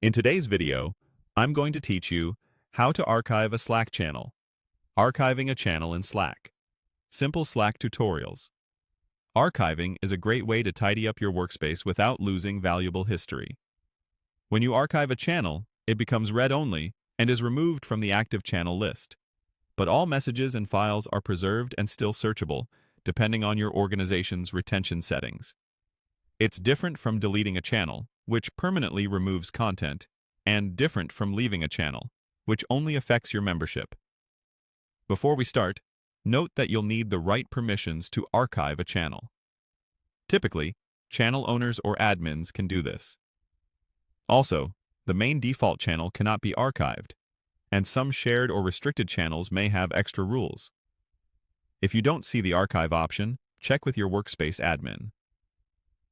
In today's video, I'm going to teach you how to archive a Slack channel. Archiving a channel in Slack. Simple Slack tutorials. Archiving is a great way to tidy up your workspace without losing valuable history. When you archive a channel, it becomes read-only and is removed from the active channel list. But all messages and files are preserved and still searchable, depending on your organization's retention settings. It's different from deleting a channel, which permanently removes content, and different from leaving a channel, which only affects your membership. Before we start, note that you'll need the right permissions to archive a channel. Typically, channel owners or admins can do this. Also, the main default channel cannot be archived, and some shared or restricted channels may have extra rules. If you don't see the archive option, check with your workspace admin.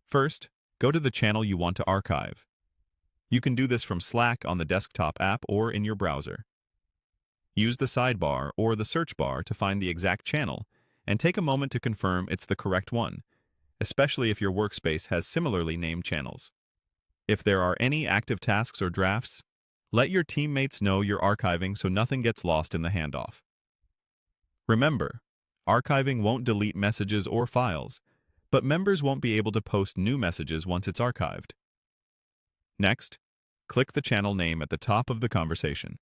First, go to the channel you want to archive. You can do this from Slack on the desktop app or in your browser. Use the sidebar or the search bar to find the exact channel, and take a moment to confirm it's the correct one, especially if your workspace has similarly named channels. If there are any active tasks or drafts, let your teammates know you're archiving so nothing gets lost in the handoff. Remember, archiving won't delete messages or files, but members won't be able to post new messages once it's archived. Next, click the channel name at the top of the conversation.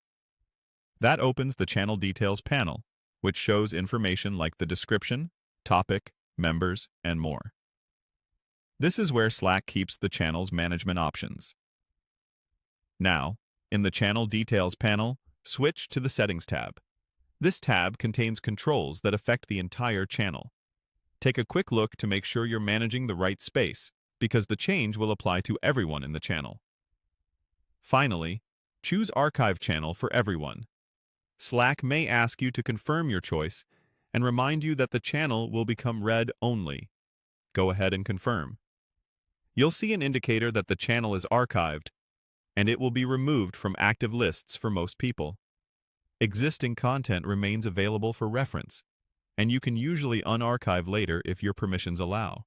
That opens the Channel Details panel, which shows information like the description, topic, members, and more. This is where Slack keeps the channel's management options. Now, in the Channel Details panel, switch to the Settings tab. This tab contains controls that affect the entire channel. Take a quick look to make sure you're managing the right space, because the change will apply to everyone in the channel. Finally, choose Archive Channel for everyone. Slack may ask you to confirm your choice and remind you that the channel will become read only. Go ahead and confirm. You'll see an indicator that the channel is archived, and it will be removed from active lists for most people. Existing content remains available for reference, and you can usually unarchive later if your permissions allow.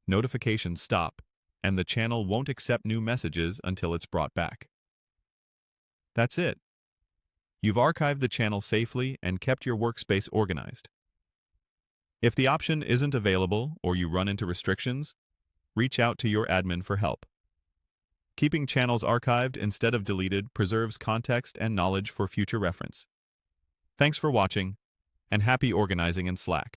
Notifications stop, and the channel won't accept new messages until it's brought back. That's it. You've archived the channel safely and kept your workspace organized. If the option isn't available or you run into restrictions, reach out to your admin for help. Keeping channels archived instead of deleted preserves context and knowledge for future reference. Thanks for watching, and happy organizing in Slack.